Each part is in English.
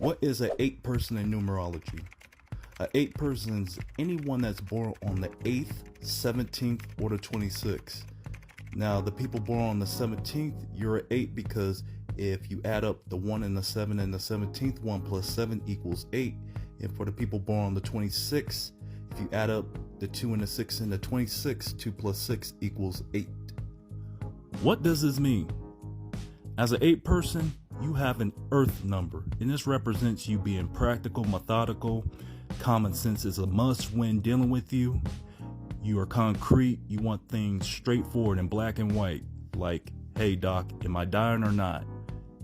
What is an 8 person in numerology? A 8 person is anyone that's born on the 8th, 17th, or the 26th. Now, the people born on the 17th, you're an 8 because if you add up the 1 and the 7 and the 17th, 1 plus 7 equals 8. And for the people born on the 26th, if you add up the 2 and the 6 and the 26, 2 plus 6 equals 8. What does this mean? As an 8 person, you have an earth number, and this represents you being practical, methodical. Common sense is a must when dealing with you. You are concrete. You want things straightforward and black and white. Like, hey doc, am I dying or not?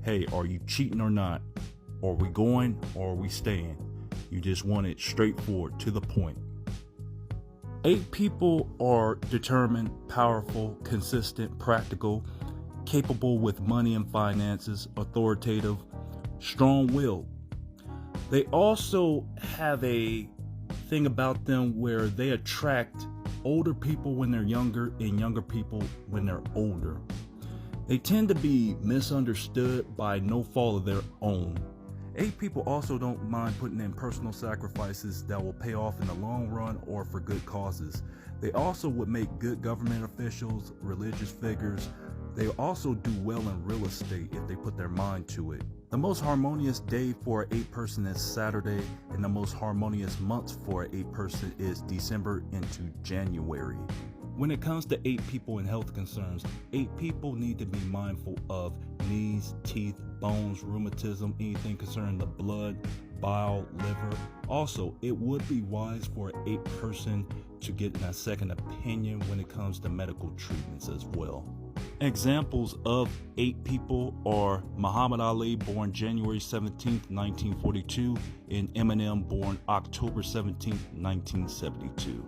Hey, are you cheating or not? Are we going or are we staying? You just want it straightforward, to the point. 8 people are determined, powerful, consistent, practical, capable with money and finances, authoritative, strong-willed. They also have a thing about them where they attract older people when they're younger and younger people when they're older. They tend to be misunderstood by no fault of their own. 8 people also don't mind putting in personal sacrifices that will pay off in the long run or for good causes. They also would make good government officials, religious figures. They also do well in real estate if they put their mind to it. The most harmonious day for an 8 person is Saturday, and the most harmonious month for an 8 person is December into January. When it comes to 8 people and health concerns, 8 people need to be mindful of knees, teeth, bones, rheumatism, anything concerning the blood, bile, liver. Also, it would be wise for an 8 person to get a second opinion when it comes to medical treatments as well. Examples of 8 people are Muhammad Ali, born January 17th, 1942, and Eminem, born October 17th, 1972.